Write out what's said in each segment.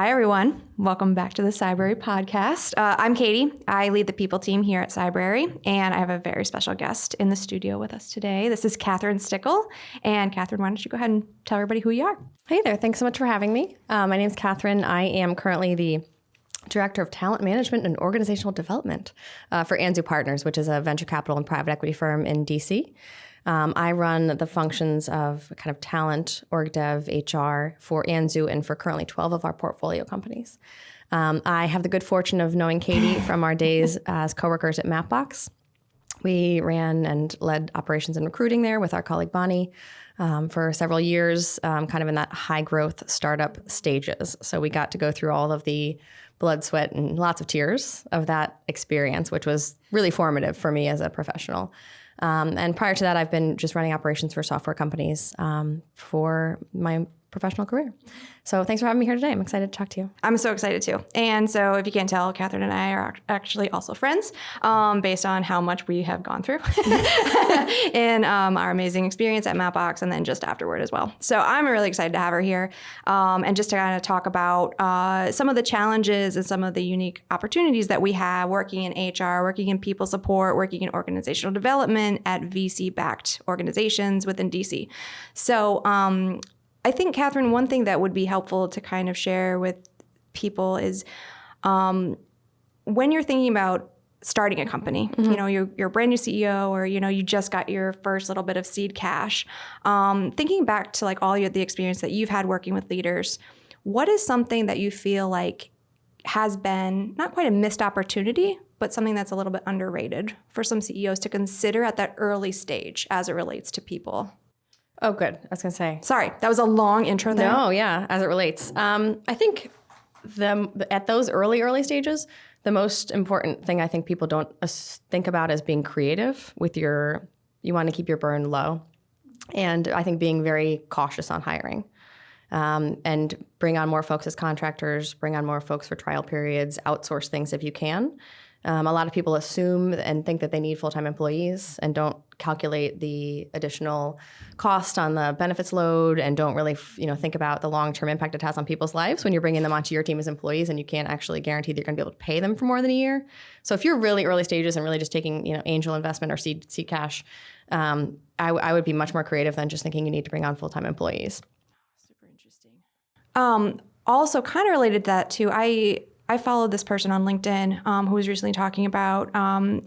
Hi, everyone. Welcome back to the Cybrary Podcast. I'm Katie. I lead the people team here at Cybrary, and I have a very special guest in the studio with us today. This is Cathryn Stickle. And Cathryn, why don't you go ahead and tell everybody who you are? Hey there. Thanks so much for having me. My name is Cathryn. I am currently the Director of Talent Management and Organizational Development for Anzu Partners, which is a venture capital and private equity firm in DC. I run the functions of kind of talent, org dev, HR for Anzu and for currently 12 of our portfolio companies. I have the good fortune of knowing Katie from our days as coworkers at Mapbox. We ran and led operations and recruiting there with our colleague Bonnie for several years, kind of in that high growth startup stages. So we got to go through all of the blood, sweat, and lots of tears of that experience, which was really formative for me as a professional. And prior to that, I've been just running operations for software companies for my professional career. So thanks for having me here today. I'm excited to talk to you. I'm so excited too. And so if you can't tell, Cathryn and I are actually also friends based on how much we have gone through in our amazing experience at Mapbox and then just afterward as well. So I'm really excited to have her here and just to kind of talk about some of the challenges and some of the unique opportunities that we have working in HR, working in people support, working in organizational development at VC-backed organizations within DC. So I think, Cathryn, one thing that would be helpful to kind of share with people is when you're thinking about starting a company, you know, you're a brand new CEO or, you know, you just got your first little bit of seed cash, thinking back to like all the experience that you've had working with leaders, what is something that you feel like has been not quite a missed opportunity, but something that's a little bit underrated for some CEOs to consider at that early stage as it relates to people? Oh, good. I was going to say. Sorry, that was a long intro there. No, yeah, as it relates. I think at those early stages, the most important thing I think people don't think about is being creative with you want to keep your burn low. And I think being very cautious on hiring and bring on more folks as contractors, bring on more folks for trial periods, outsource things if you can. A lot of people assume and think that they need full-time employees and don't calculate the additional cost on the benefits load and don't really think about the long-term impact it has on people's lives when you're bringing them onto your team as employees and you can't actually guarantee that you're going to be able to pay them for more than a year. So if you're really early stages and really just taking angel investment or seed cash, I would be much more creative than just thinking you need to bring on full-time employees. Super interesting. Also kind of related to that too, I followed this person on LinkedIn who was recently talking about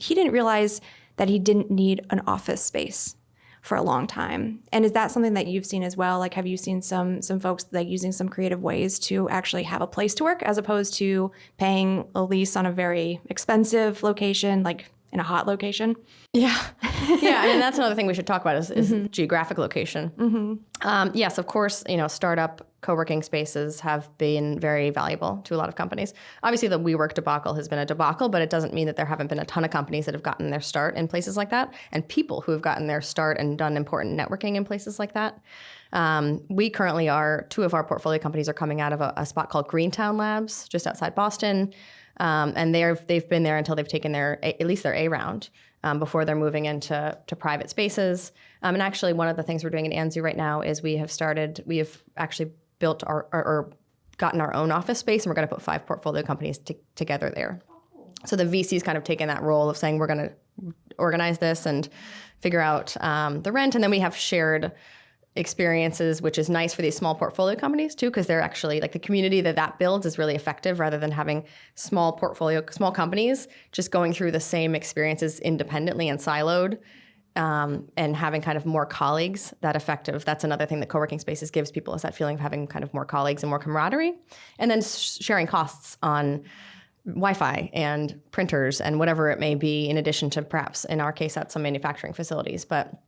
he didn't realize that he didn't need an office space for a long time. And is that something that you've seen as well? Like, have you seen some folks like using some creative ways to actually have a place to work as opposed to paying a lease on a very expensive location, like in a hot location? Yeah. Yeah. I mean, that's another thing we should talk about is geographic location. Yes, of course, startup co-working spaces have been very valuable to a lot of companies. Obviously, the WeWork debacle has been a debacle, but it doesn't mean that there haven't been a ton of companies that have gotten their start in places like that and people who have gotten their start and done important networking in places like that. We currently two of our portfolio companies are coming out of a spot called Greentown Labs just outside Boston. And they've been there until they've taken at least their A round before they're moving into private spaces. And actually, one of the things we're doing at Anzu right now is we have actually built or gotten our own office space, and we're going to put 5 portfolio companies together there. So the VC's kind of taken that role of saying we're going to organize this and figure out the rent, and then we have shared experiences, which is nice for these small portfolio companies too, because they're actually like the community that builds is really effective rather than having small companies just going through the same experiences independently and siloed. And having kind of more colleagues that effective. That's another thing that co-working spaces gives people is that feeling of having kind of more colleagues and more camaraderie. And then sharing costs on Wi-Fi and printers and whatever it may be, in addition to perhaps, in our case, at some manufacturing facilities. But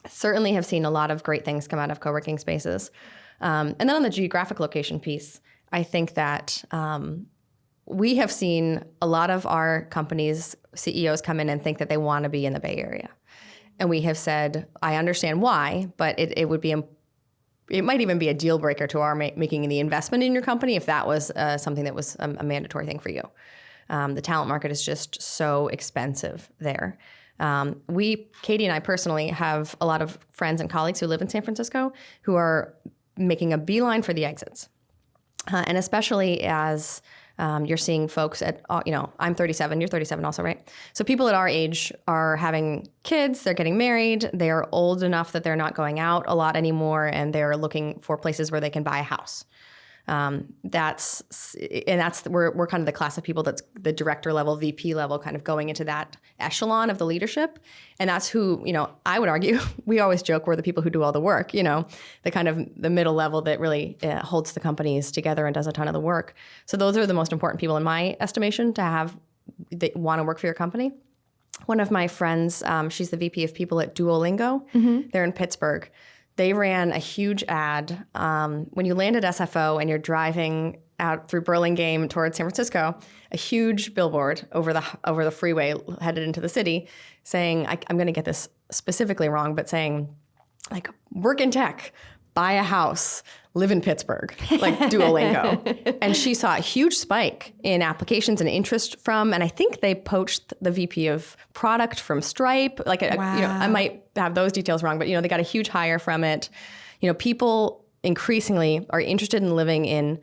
certainly have seen a lot of great things come out of co-working spaces. And then on the geographic location piece, I think that we have seen a lot of our companies' CEOs come in and think that they want to be in the Bay Area. And we have said, I understand why, but it might even be a deal breaker to our making the investment in your company if that was something that was a mandatory thing for you. The talent market is just so expensive there. Katie and I personally have a lot of friends and colleagues who live in San Francisco who are making a beeline for the exits. And especially as you're seeing folks at, I'm 37, you're 37 also, right? So people at our age are having kids, they're getting married, they're old enough that they're not going out a lot anymore, and they're looking for places where they can buy a house. We're kind of the class of people that's the director level, VP level, kind of going into that echelon of the leadership. And that's who, I would argue, we always joke we're the people who do all the work, the kind of the middle level that really holds the companies together and does a ton of the work. So those are the most important people in my estimation that want to work for your company. One of my friends, she's the VP of people at Duolingo. Mm-hmm. They're in Pittsburgh. They ran a huge ad when you land at SFO and you're driving out through Burlingame towards San Francisco, a huge billboard over the freeway headed into the city saying, I'm going to get this specifically wrong, but saying, like, work in tech, buy a house, live in Pittsburgh, like Duolingo. And she saw a huge spike in applications and interest from, and I think they poached the VP of product from Stripe. Wow. I might have those details wrong, but they got a huge hire from it. People increasingly are interested in living in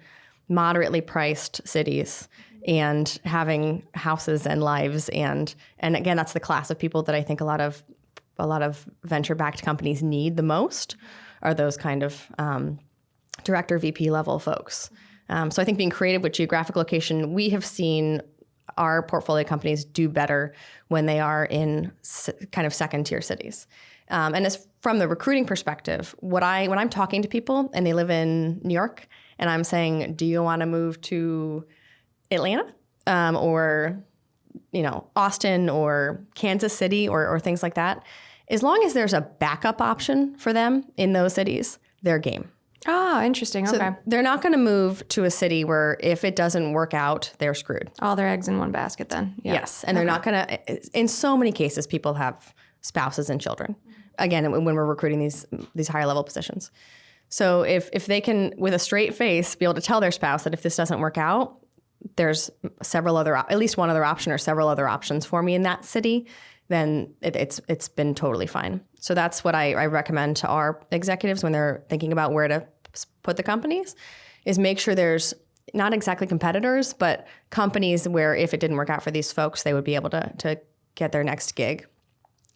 moderately priced cities and having houses and lives. And again, that's the class of people that I think a lot of venture-backed companies need the most, are those kind of director, VP level folks. So I think being creative with geographic location, we have seen our portfolio companies do better when they are in kind of second-tier cities. And as from the recruiting perspective, when I'm talking to people and they live in New York, and I'm saying, do you want to move to Atlanta or Austin or Kansas City or things like that, as long as there's a backup option for them in those cities, they're game. Oh, interesting. Okay. So they're not going to move to a city where if it doesn't work out, they're screwed. All their eggs in one basket then. Yeah. Yes. And they're not going to, in so many cases, people have spouses and children. Again, when we're recruiting these higher level positions. So if they can, with a straight face, be able to tell their spouse that if this doesn't work out, there's at least one other option or several other options for me in that city, then it's been totally fine. So that's what I recommend to our executives when they're thinking about where to put the companies, is make sure there's not exactly competitors, but companies where if it didn't work out for these folks, they would be able to get their next gig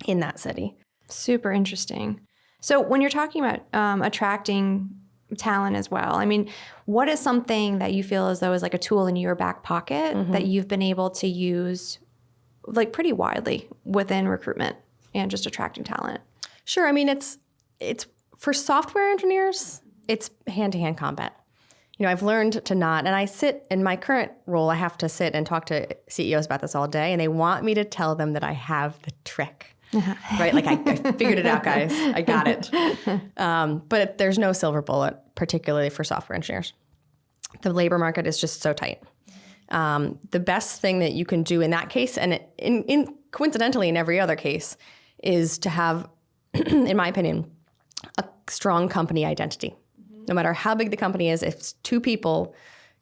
in that city. Super interesting. So when you're talking about attracting talent as well, I mean, what is something that you feel as though is like a tool in your back pocket mm-hmm. that you've been able to use like pretty widely within recruitment and just attracting talent? Sure. I mean, it's for software engineers, it's hand-to-hand combat. I've learned to not, and I sit in my current role, I have to sit and talk to CEOs about this all day, and they want me to tell them that I have the trick. Right? Like I figured it out, guys. I got it. But there's no silver bullet, particularly for software engineers. The labor market is just so tight. The best thing that you can do in that case, and in coincidentally in every other case, is to have, in my opinion, a strong company identity. Mm-hmm. No matter how big the company is, if it's two people,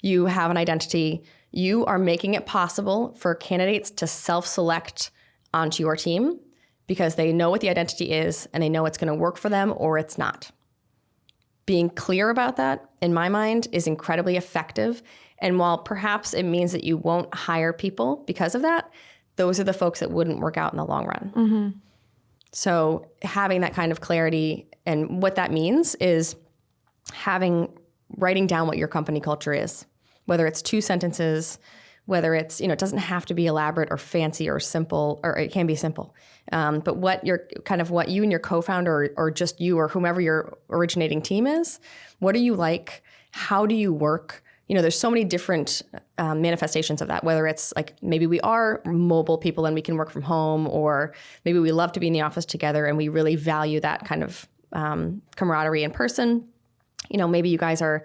you have an identity. You are making it possible for candidates to self-select onto your team because they know what the identity is and they know it's going to work for them or it's not. Being clear about that, in my mind, is incredibly effective. And while perhaps it means that you won't hire people because of that, those are the folks that wouldn't work out in the long run. Mm-hmm. So having that kind of clarity, and what that means is writing down what your company culture is, whether it's 2 sentences, whether it's, it doesn't have to be elaborate or fancy or simple, or it can be simple. But what you and your co-founder or just you or whomever your originating team is, what are you like? How do you work? There's so many different manifestations of that, whether it's like maybe we are mobile people and we can work from home, or maybe we love to be in the office together and we really value that kind of camaraderie in person. Maybe you guys are,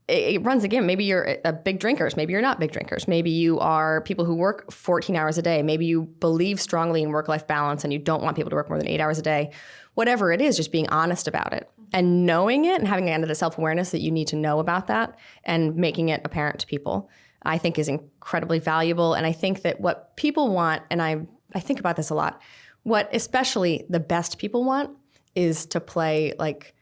it runs the gamut. Maybe you're big drinkers. Maybe you're not big drinkers. Maybe you are people who work 14 hours a day. Maybe you believe strongly in work-life balance and you don't want people to work more than 8 hours a day. Whatever it is, just being honest about it and knowing it and having the self-awareness that you need to know about that and making it apparent to people, I think is incredibly valuable. And I think that what people want, and I think about this a lot, what especially the best people want is to play like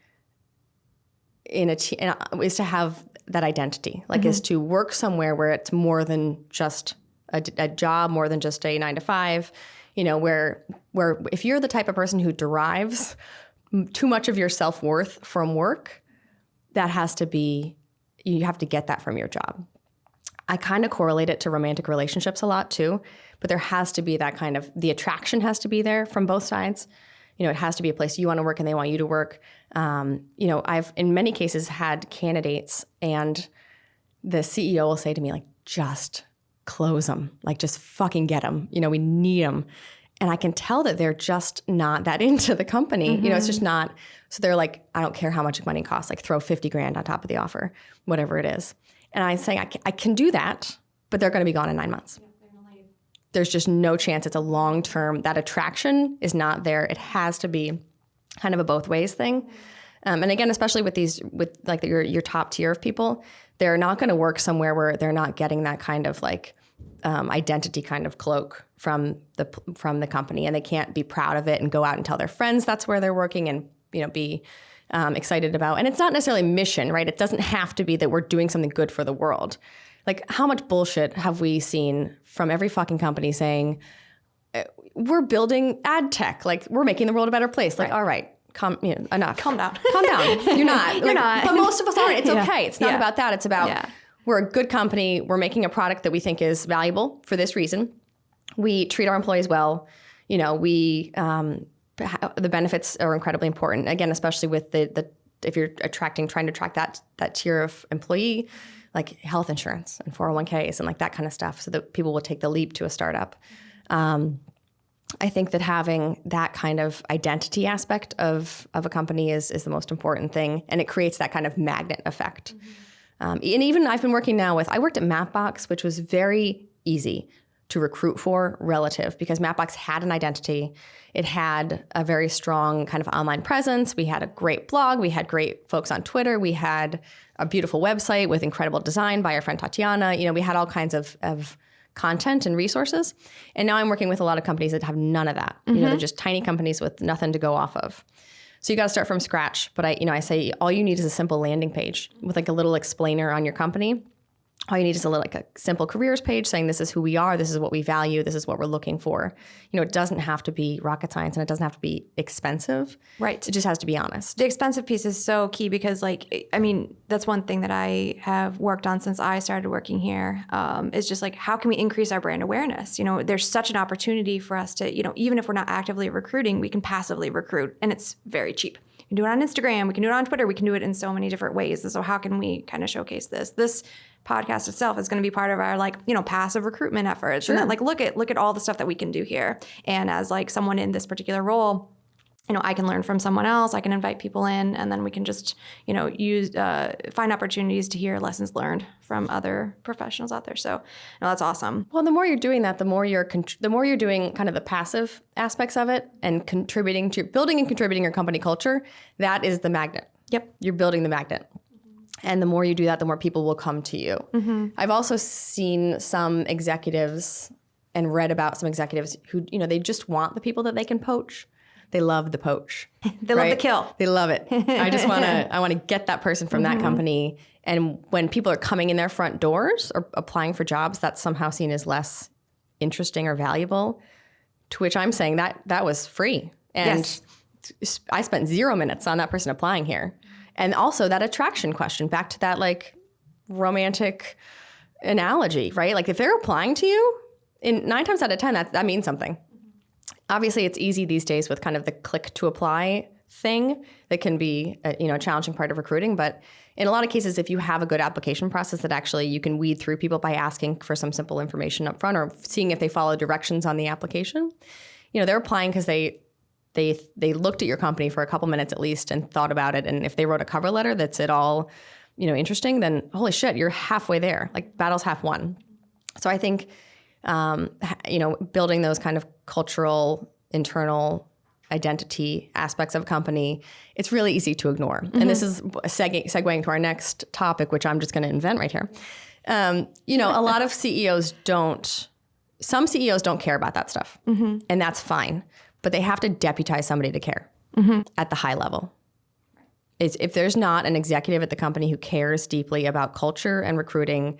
in a team, is to have that identity, like is to work somewhere where it's more than just a job, more than just a 9 to 5, where if you're the type of person who derives too much of your self-worth from work, you have to get that from your job. I kind of correlate it to romantic relationships a lot too, but there has to be that kind of, the attraction has to be there from both sides. It has to be a place you want to work and they want you to work. I've in many cases had candidates and the CEO will say to me like, just close them, like just fucking get them. We need them. And I can tell that they're just not that into the company. It's just not. So they're like, I don't care how much money it costs, like throw $50,000 on top of the offer, whatever it is. And I'm saying I can do that, but they're going to be gone in 9 months. There's just no chance it's a long-term, that attraction is not there. It has to be kind of a both ways thing. And again, especially with your top tier of people, they're not going to work somewhere where they're not getting that kind of like identity kind of cloak from the company, and they can't be proud of it and go out and tell their friends that's where they're working and be excited about. And it's not necessarily mission, right? It doesn't have to be that we're doing something good for the world. Like how much bullshit have we seen from every fucking company saying we're building ad tech, like we're making the world a better place. Like, all right. Enough. Calm down. Calm down. You're not. You're not. But most of us aren't. It's okay. It's not about that. It's about we're a good company. We're making a product that we think is valuable for this reason. We treat our employees well. The benefits are incredibly important. Again, especially with the if you're trying to attract that tier of employee, like health insurance and 401ks and like that kind of stuff, so that people will take the leap to a startup. I think that having that kind of identity aspect of a company is the most important thing, and it creates that kind of magnet effect. And even I've been working now I worked at Mapbox, which was very easy to recruit for relative, because Mapbox had an identity. It had a very strong kind of online presence. We had a great blog. We had great folks on Twitter. We had a beautiful website with incredible design by our friend Tatiana. We had all kinds of content and resources. And now I'm working with a lot of companies that have none of that. They're just tiny companies with nothing to go off of. So you got to start from scratch. But I say all you need is a simple landing page with like a little explainer on your company. All you need is a simple careers page saying this is who we are, this is what we value, this is what we're looking for. It doesn't have to be rocket science and it doesn't have to be expensive. Right. It just has to be honest. The expensive piece is so key because that's one thing that I have worked on since I started working here, is just like, how can we increase our brand awareness? There's such an opportunity for us to, even if we're not actively recruiting, we can passively recruit, and it's very cheap. We can do it on Instagram, we can do it on Twitter, we can do it in so many different ways. And so how can we kind of showcase this? This podcast itself is going to be part of our passive recruitment efforts. Sure. And that look at all the stuff that we can do here. And as someone in this particular role, I can learn from someone else, I can invite people in, and then we can just, find opportunities to hear lessons learned from other professionals out there. So that's awesome. Well, the more you're doing that, the more you're doing kind of the passive aspects of it and contributing to building and contributing your company culture. That is the magnet. Yep. You're building the magnet. And the more you do that, the more people will come to you. Mm-hmm. I've also seen some executives and read about some executives who, they just want the people that they can poach. They love the poach. They love the kill. They love it. I want to get that person from that company. And when people are coming in their front doors or applying for jobs, that's somehow seen as less interesting or valuable, to which I'm saying that was free. And yes. I spent 0 minutes on that person applying here. And also that attraction question, back to that romantic analogy, right? If they're applying to you, in 9 times out of 10, that means something. Obviously, it's easy these days with kind of the click to apply thing that can be a challenging part of recruiting. But in a lot of cases, if you have a good application process that actually you can weed through people by asking for some simple information up front or seeing if they follow directions on the application, they're applying because they looked at your company for a couple minutes at least and thought about it. And if they wrote a cover letter that's at all, interesting, then holy shit, you're halfway there. Battle's half won. So I think, building those kind of cultural, internal identity aspects of a company, it's really easy to ignore. Mm-hmm. And this is segueing to our next topic, which I'm just going to invent right here. A lot of some CEOs don't care about that stuff. Mm-hmm. And that's fine. But they have to deputize somebody to care at the high level. If there's not an executive at the company who cares deeply about culture and recruiting,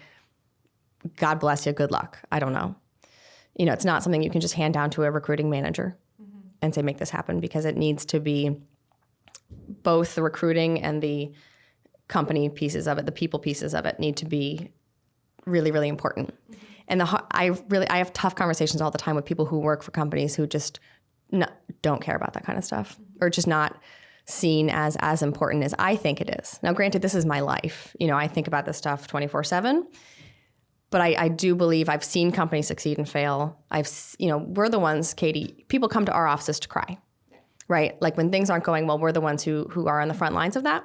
God bless you, good luck. I don't know. It's not something you can just hand down to a recruiting manager and say, make this happen, because it needs to be both the recruiting and the company pieces of it, the people pieces of it need to be really, really important. And I have tough conversations all the time with people who work for companies who just don't care about that kind of stuff, or just not seen as important as I think it is. Now, granted, this is my life. I think about this stuff 24/7, but I do believe I've seen companies succeed and fail. We're the ones, Katie, people come to our offices to cry, right? Like when things aren't going well, we're the ones who are on the front lines of that.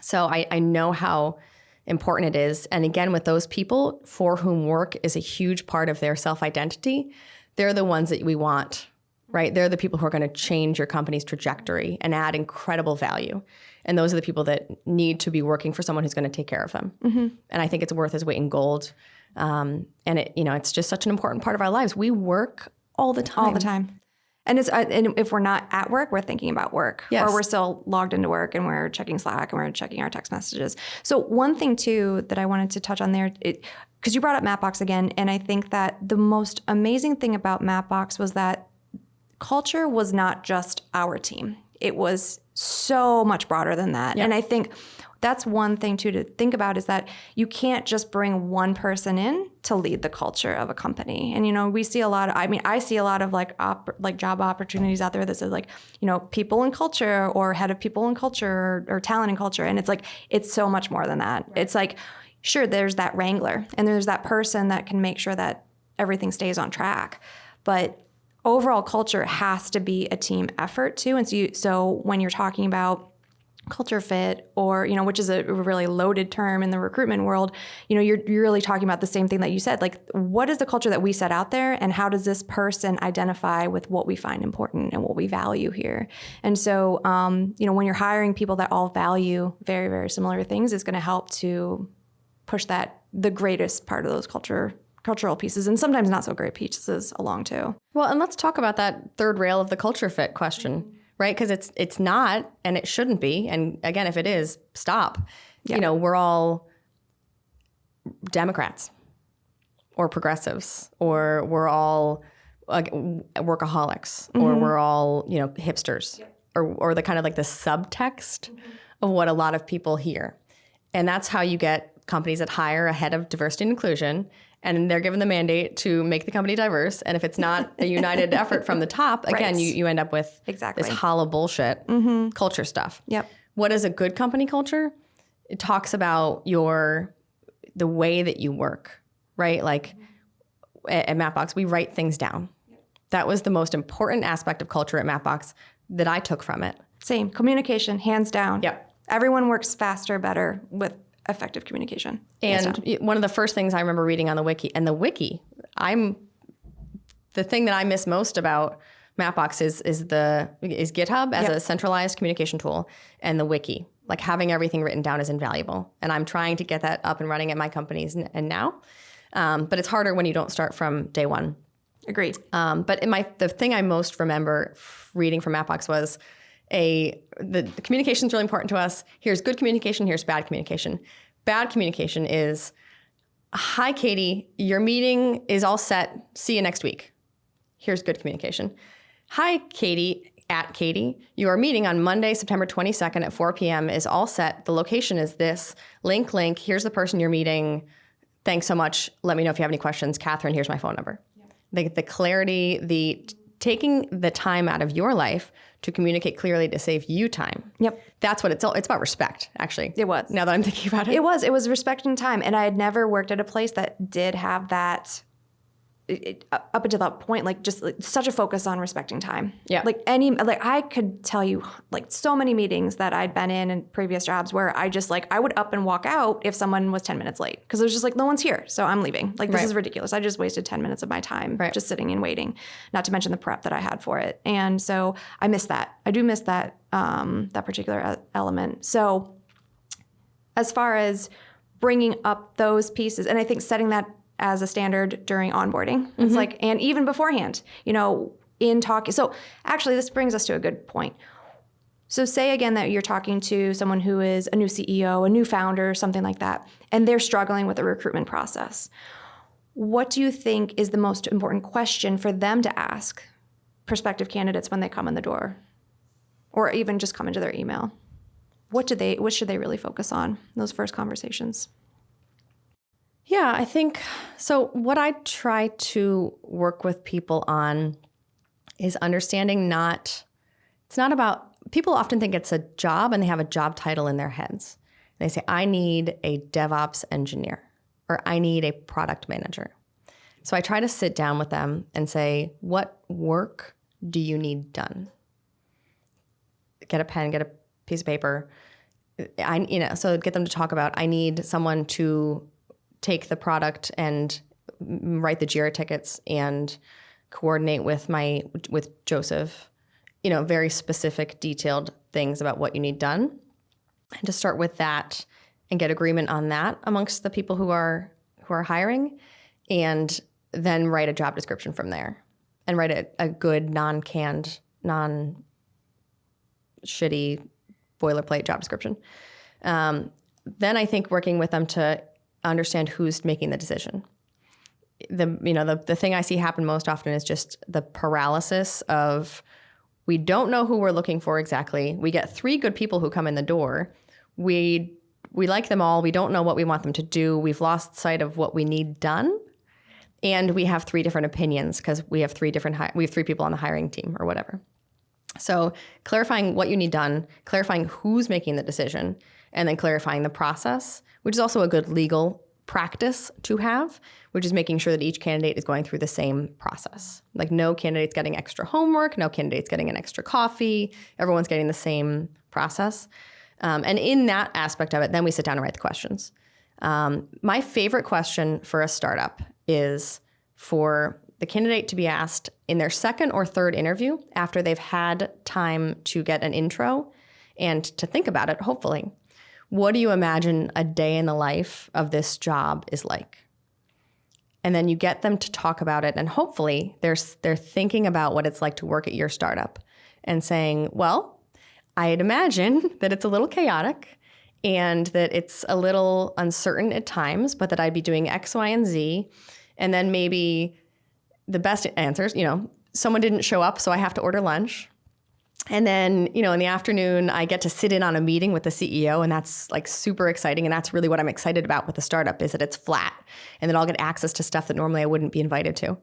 So I know how important it is. And again, with those people for whom work is a huge part of their self-identity, they're the ones that we want, right? They're the people who are going to change your company's trajectory and add incredible value. And those are the people that need to be working for someone who's going to take care of them. And I think it's worth its weight in gold. And it's just such an important part of our lives. We work all the time. All the time. And if we're not at work, we're thinking about work. Yes. Or we're still logged into work and we're checking Slack and we're checking our text messages. So one thing, too, that I wanted to touch on there, because you brought up Mapbox again, and I think that the most amazing thing about Mapbox was that culture was not just our team. It was so much broader than that. Yep. And I think that's one thing, too, to think about, is that you can't just bring one person in to lead the culture of a company. And, we see a lot of, I see a lot of job opportunities out there that says people and culture, or head of people and culture, or talent and culture. And it's so much more than that. Right. It's like, sure, there's that wrangler and there's that person that can make sure that everything stays on track. But overall culture has to be a team effort too. And so when you're talking about culture fit, or, which is a really loaded term in the recruitment world, you're really talking about the same thing that you said. Like, what is the culture that we set out there, and how does this person identify with what we find important and what we value here? And so, when you're hiring people that all value very, very similar things, it's going to help to push the greatest part of those cultural pieces, and sometimes not so great pieces, along too. Well, and let's talk about that third rail of the culture fit question. Right? Because it's not, and it shouldn't be. And again, if it is, stop. Yeah. We're all Democrats or progressives, or we're all workaholics, or we're all, hipsters, or the kind of like the subtext of what a lot of people hear. And that's how you get companies that hire a head of diversity and inclusion, and they're given the mandate to make the company diverse. And if it's not a united effort from the top, again, Right. you end up with this hollow bullshit culture stuff. Yep. What is a good company culture? It talks about the way that you work, right? Like at Mapbox, we write things down. That was the most important aspect of culture at Mapbox that I took from it. Same. Communication, hands down. Yep. Everyone works faster, better with effective communication. And one of the first things I remember reading on the wiki, the thing that I miss most about Mapbox is GitHub as a centralized communication tool, and the wiki. Like, having everything written down is invaluable. And I'm trying to get that up and running at my companies and now. But it's harder when you don't start from day one. Agreed. But the thing I most remember reading from Mapbox was the communication is really important to us. Here's good communication, here's bad communication. Bad communication is, hi, Katie, your meeting is all set. See you next week. Here's good communication. Hi, Katie, at Katie, your meeting on Monday, September 22nd at 4 p.m. is all set. The location is this. Link. Here's the person you're meeting. Thanks so much. Let me know if you have any questions. Cathryn, here's my phone number. Yep. The clarity, taking the time out of your life to communicate clearly to save you time. Yep. That's what it's about respect, actually. It was. Now that I'm thinking about it. It was respecting time. And I had never worked at a place that did have that up until that point, just such a focus on respecting time. Yeah. I could tell you so many meetings that I'd been in previous jobs where I would up and walk out if someone was 10 minutes late, because it was just no one's here, so I'm leaving. This is ridiculous. I just wasted 10 minutes of my time just sitting and waiting, not to mention the prep that I had for it. And so I miss that. I do miss that, that particular element. So as far as bringing up those pieces, and I think setting that as a standard during onboarding. It's and even beforehand, in talking. So actually, this brings us to a good point. So say again that you're talking to someone who is a new CEO, a new founder, something like that, and they're struggling with the recruitment process. What do you think is the most important question for them to ask prospective candidates when they come in the door, or even just come into their email? What should they really focus on in those first conversations? Yeah, I think so. What I try to work with people on is understanding it's not about, people often think it's a job and they have a job title in their heads. They say, I need a DevOps engineer, or I need a product manager. So I try to sit down with them and say, what work do you need done? Get a pen, get a piece of paper. So get them to talk about, I need someone to take the product and write the JIRA tickets and coordinate with Joseph, very specific, detailed things about what you need done. And to start with that and get agreement on that amongst the people who are hiring, and then write a job description from there and write a good non-canned, non-shitty boilerplate job description. Then I think working with them to understand who's making the decision. The thing I see happen most often is just the paralysis of, we don't know who we're looking for exactly. We get 3 good people who come in the door. We like them all. We don't know what we want them to do. We've lost sight of what we need done. And we have 3 different opinions because we have 3 people on the hiring team or whatever. So clarifying what you need done, clarifying who's making the decision, and then clarifying the process, which is also a good legal practice to have, which is making sure that each candidate is going through the same process. Like no candidate's getting extra homework, no candidate's getting an extra coffee, everyone's getting the same process. And in that aspect of it, then we sit down and write the questions. My favorite question for a startup is for the candidate to be asked in their second or third interview, after they've had time to get an intro and to think about it, hopefully, what do you imagine a day in the life of this job is like? And then you get them to talk about it, and hopefully they're thinking about what it's like to work at your startup and saying, well, I'd imagine that it's a little chaotic and that it's a little uncertain at times, but that I'd be doing X, Y, and Z. And then maybe the best answers, someone didn't show up, so I have to order lunch. And then, in the afternoon, I get to sit in on a meeting with the CEO, and that's like super exciting. And that's really what I'm excited about with the startup, is that it's flat and that I'll get access to stuff that normally I wouldn't be invited to.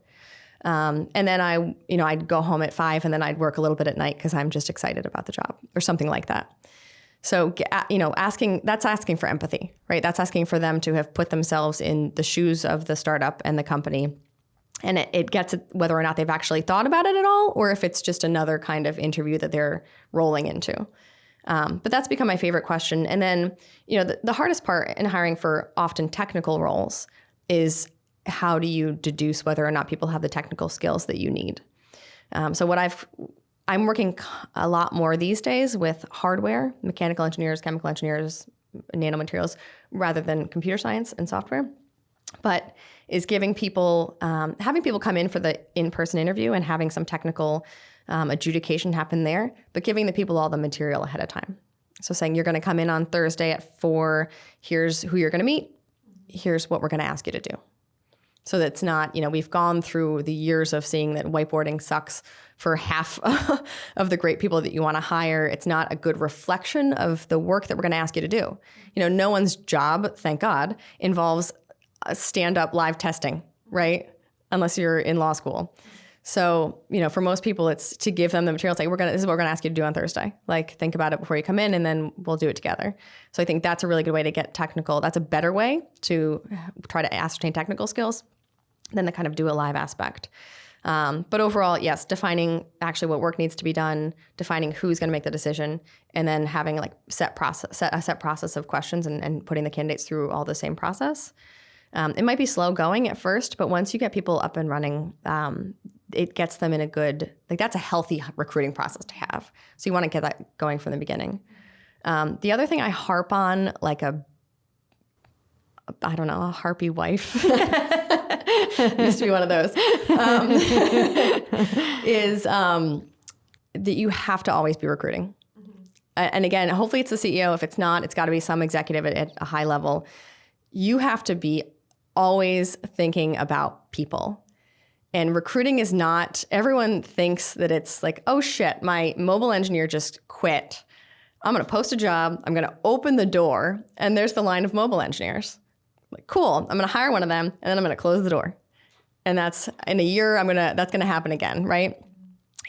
And then I'd go home at 5 and then I'd work a little bit at night because I'm just excited about the job or something like that. So, that's asking for empathy, right? That's asking for them to have put themselves in the shoes of the startup and the company. And it gets at whether or not they've actually thought about it at all, or if it's just another kind of interview that they're rolling into. But that's become my favorite question. And then, the hardest part in hiring for often technical roles is, how do you deduce whether or not people have the technical skills that you need? So I'm working a lot more these days with hardware, mechanical engineers, chemical engineers, nanomaterials, rather than computer science and software. But is giving people, having people come in for the in-person interview and having some technical adjudication happen there, but giving the people all the material ahead of time. So saying, you're going to come in on Thursday at 4, here's who you're going to meet, here's what we're going to ask you to do. So that's not, we've gone through the years of seeing that whiteboarding sucks for half of the great people that you want to hire. It's not a good reflection of the work that we're going to ask you to do. No one's job, thank God, involves stand-up live testing, right? Unless you're in law school. So, for most people, it's to give them the material. It's like, this is what we're going to ask you to do on Thursday. Like, think about it before you come in, and then we'll do it together. So I think that's a really good way to get technical. That's a better way to try to ascertain technical skills than to kind of do a live aspect. But overall, yes, defining actually what work needs to be done, defining who's going to make the decision, and then having a set process of questions and putting the candidates through all the same process. It might be slow going at first, but once you get people up and running, it gets them in a good, that's a healthy recruiting process to have. So you want to get that going from the beginning. The other thing I harp on, a harpy wife, used to be one of those, is that you have to always be recruiting. and again, hopefully it's the CEO. If it's not, it's got to be some executive at a high level. You have to be always thinking about people. And recruiting is not, everyone thinks that it's like, oh shit, my mobile engineer just quit. I'm going to post a job. I'm going to open the door, and there's the line of mobile engineers. Like, cool. I'm going to hire one of them, and then I'm going to close the door. And that's in a year, that's going to happen again, right?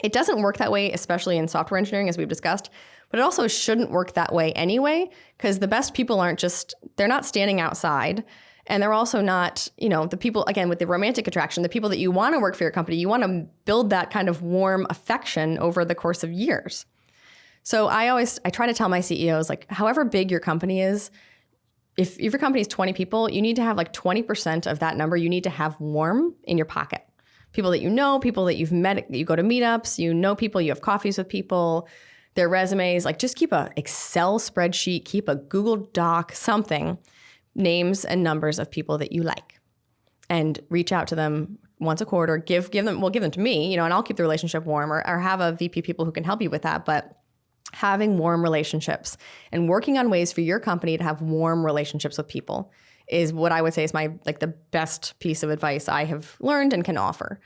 It doesn't work that way, especially in software engineering, as we've discussed. But it also shouldn't work that way anyway, because the best people they're not standing outside. And they're also not, the people, again, with the romantic attraction, the people that you want to work for your company, you want to build that kind of warm affection over the course of years. So I try to tell my CEOs, like, however big your company is, if your company is 20 people, you need to have like 20% of that number, you need to have warm in your pocket. People that you know, people that you've met, you go to meetups, you know people, you have coffees with people, their resumes, like just keep an Excel spreadsheet, keep a Google Doc, something, names and numbers of people that you like, and reach out to them once a quarter, give them to me, and I'll keep the relationship warm, or have a VP people who can help you with that. But having warm relationships and working on ways for your company to have warm relationships with people is what I would say is the best piece of advice I have learned and can offer.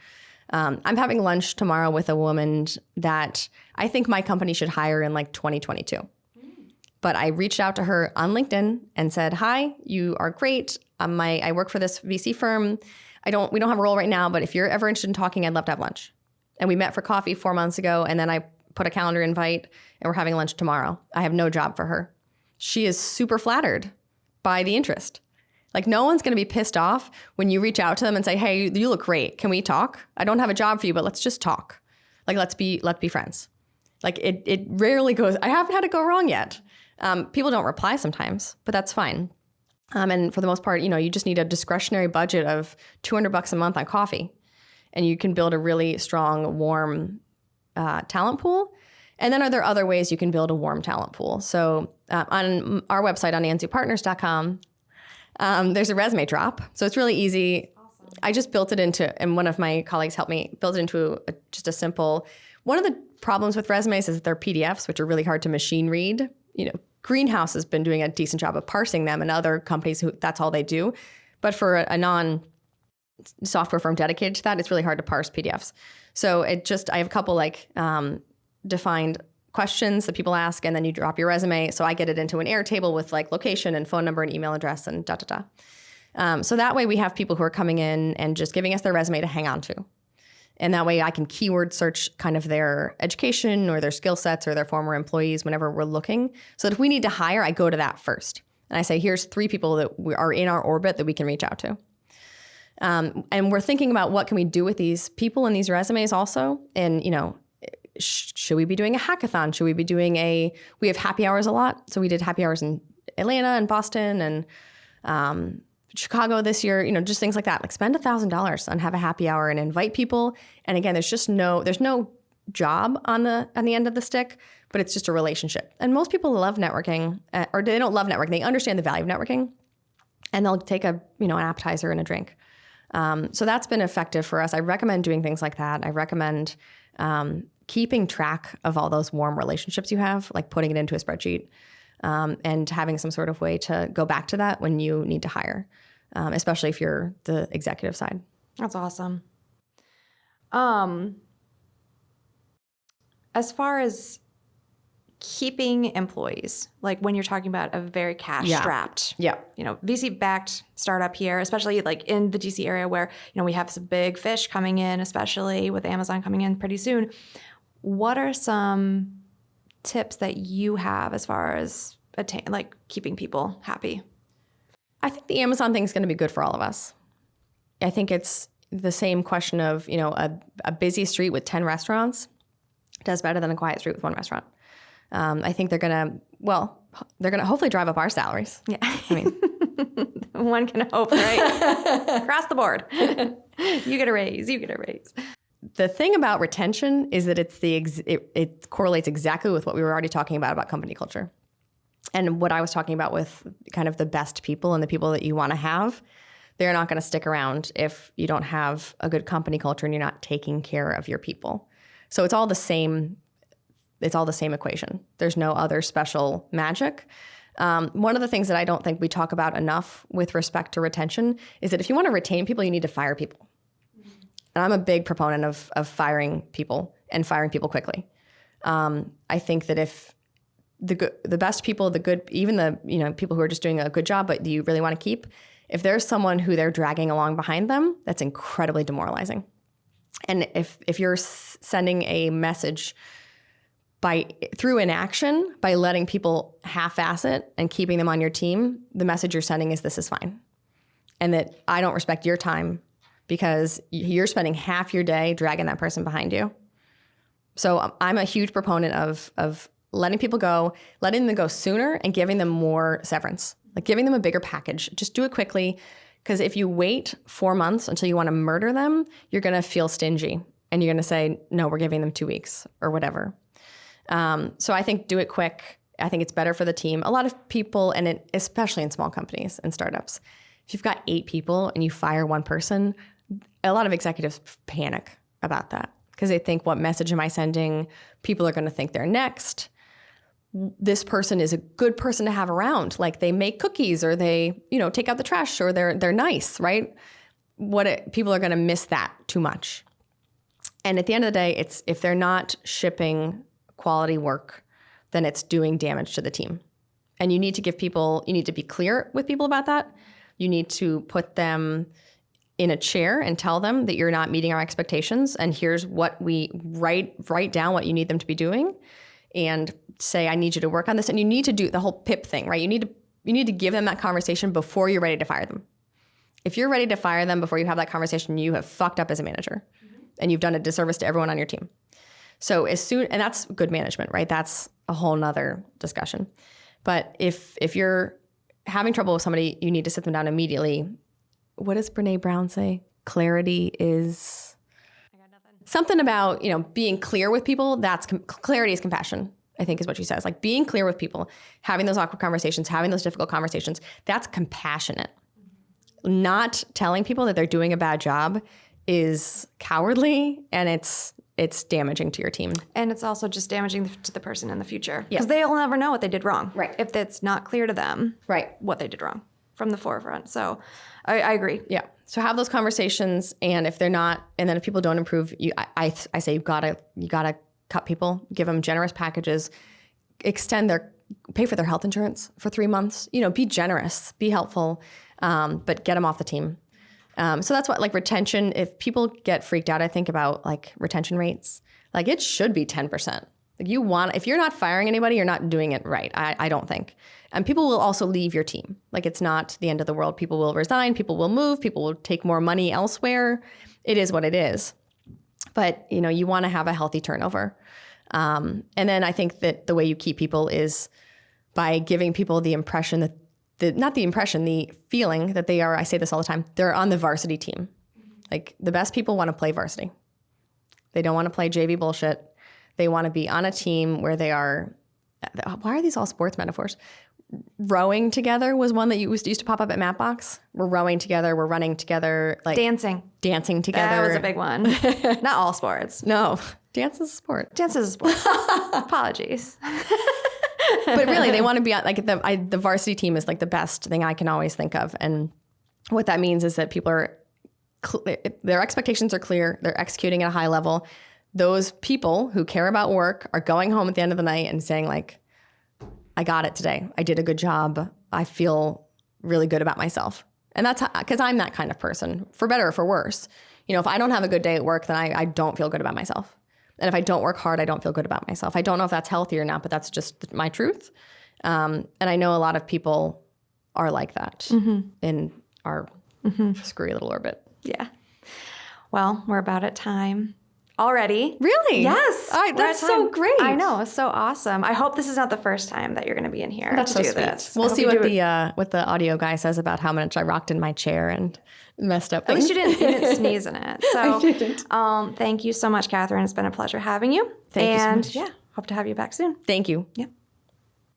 I'm having lunch tomorrow with a woman that I think my company should hire in like 2022. But I reached out to her on LinkedIn and said, hi, you are great. I work for this VC firm. We don't have a role right now, but if you're ever interested in talking, I'd love to have lunch. And we met for coffee 4 months ago, and then I put a calendar invite, and we're having lunch tomorrow. I have no job for her. She is super flattered by the interest. Like, no one's going to be pissed off when you reach out to them and say, hey, you look great. Can we talk? I don't have a job for you, but let's just talk. Like, let's be friends. Like, it rarely goes, I haven't had it go wrong yet. People don't reply sometimes, but that's fine. And for the most part, you just need a discretionary budget of $200 a month on coffee, and you can build a really strong, warm talent pool. And then are there other ways you can build a warm talent pool? So on our website, on anzupartners.com, there's a resume drop. So it's really easy. Awesome. I just built it and one of my colleagues helped me build it into just a simple, one of the problems with resumes is that they're PDFs, which are really hard to machine read. Greenhouse has been doing a decent job of parsing them, and other companies that's all they do. But for a non-software firm dedicated to that, it's really hard to parse PDFs. So I have a couple defined questions that people ask, and then you drop your resume. So I get it into an Airtable with location and phone number and email address and So that way we have people who are coming in and just giving us their resume to hang on to. And that way I can keyword search kind of their education or their skill sets or their former employees whenever we're looking. So that if we need to hire, I go to that first. And I say, here's 3 people that are in our orbit that we can reach out to. And we're thinking about what can we do with these people and these resumes also. And, should we be doing a hackathon? Should we be doing we have happy hours a lot. So we did happy hours in Atlanta and Boston and Chicago this year, just things like that. Like, spend $1,000 on have a happy hour and invite people. And again, there's no job on the end of the stick, but it's just a relationship. And most people love networking, or they don't love networking. They understand the value of networking, and they'll take an appetizer and a drink. So that's been effective for us. I recommend doing things like that. I recommend keeping track of all those warm relationships you have, like putting it into a spreadsheet, and having some sort of way to go back to that when you need to hire, especially if you're the executive side. That's awesome. As far as keeping employees, like when you're talking about a very cash-strapped, VC-backed startup here, especially in the DC area where, we have some big fish coming in, especially with Amazon coming in pretty soon. What are some tips that you have as far as keeping people happy? I think the Amazon thing is going to be good for all of us. I think it's the same question of, a busy street with 10 restaurants does better than a quiet street with 1 restaurant. I think they're going to hopefully drive up our salaries. Yeah. I mean, one can hope, right? Across the board. You get a raise. The thing about retention is that it correlates exactly with what we were already talking about company culture. And what I was talking about with kind of the best people and the people that you want to have, they're not going to stick around if you don't have a good company culture and you're not taking care of your people. So it's all the same It's all the same equation. There's no other special magic. One of the things that I don't think we talk about enough with respect to retention is that if you want to retain people, you need to fire people. And I'm a big proponent of firing people and firing people quickly. I think that if the best people, the good, even the people who are just doing a good job, but you really want to keep, if there's someone who they're dragging along behind them, that's incredibly demoralizing. And if you're sending a message through inaction, by letting people half-ass it and keeping them on your team, the message you're sending is this is fine. And that I don't respect your time because you're spending half your day dragging that person behind you. So I'm a huge proponent of letting people go, letting them go sooner and giving them more severance, like giving them a bigger package. Just do it quickly. Because if you wait 4 months until you want to murder them, you're going to feel stingy and you're going to say, no, we're giving them 2 weeks or whatever. So I think do it quick. I think it's better for the team. A lot of people, and especially in small companies and startups, if you've got 8 people and you fire 1 person, a lot of executives panic about that because they think, what message am I sending? People are going to think they're next. This person is a good person to have around. Like they make cookies or they, take out the trash or they're nice, right? People are going to miss that too much. And at the end of the day, it's if they're not shipping quality work, then it's doing damage to the team. And you need to be clear with people about that. You need to put them in a chair and tell them that you're not meeting our expectations. And here's what we write down what you need them to be doing and say, I need you to work on this. And you need to do the whole PIP thing, right? You need to give them that conversation before you're ready to fire them. If you're ready to fire them before you have that conversation, you have fucked up as a manager and you've done a disservice to everyone on your team. So and that's good management, right? That's a whole nother discussion. But if you're having trouble with somebody, you need to sit them down immediately. What does Brene Brown say? Clarity is something about, being clear with people. Clarity is compassion, I think is what she says. Like being clear with people, having those awkward conversations, having those difficult conversations, that's compassionate. Not telling people that they're doing a bad job is cowardly and it's damaging to your team. And it's also just damaging to the person in the future. Because they'll never know what they did wrong. Right. If it's not clear to them what they did wrong from the forefront. So I agree. Yeah. So have those conversations. And if they're not, and then if people don't improve, I say you gotta cut people, give them generous packages, pay for their health insurance for 3 months, be generous, be helpful, but get them off the team. So that's what, like retention, if people get freaked out, I think about like retention rates, like it should be 10%. Like if you're not firing anybody, you're not doing it right. I don't think. And people will also leave your team. Like it's not the end of the world. People will resign, people will move, people will take more money elsewhere. It is what it is. But you want to have a healthy turnover. And then I think that the way you keep people is by giving people the impression that the feeling that they are, I say this all the time, they're on the varsity team. Like the best people want to play varsity. They don't want to play JV bullshit. They want to be on a team where they are, why are these all sports metaphors? Rowing together was one that used to pop up at Mapbox. We're rowing together, we're running together. Like dancing together. That was a big one. Not all sports. No, dance is a sport. Dance is a sport. Apologies. But really, they want to be on, like the varsity team is like the best thing I can always think of. And what that means is that people their expectations are clear. They're executing at a high level. Those people who care about work are going home at the end of the night and saying like, I got it today. I did a good job. I feel really good about myself. And that's because I'm that kind of person, for better or for worse. If I don't have a good day at work, then I don't feel good about myself. And if I don't work hard, I don't feel good about myself. I don't know if that's healthy or not, but that's just my truth. And I know a lot of people are like that in our screwy little orbit. Yeah. Well, we're about at time already. Really? Yes. All right, that's so great. I know. It's so awesome. I hope this is not the first time that you're going to be in here that's to so do sweet. this. We'll see what the audio guy says about how much I rocked in my chair and messed up things. At least you didn't sneeze in it. So I didn't. Thank you so much, Cathryn. It's been a pleasure having you. Thank you so much. And hope to have you back soon. Thank you. Yep.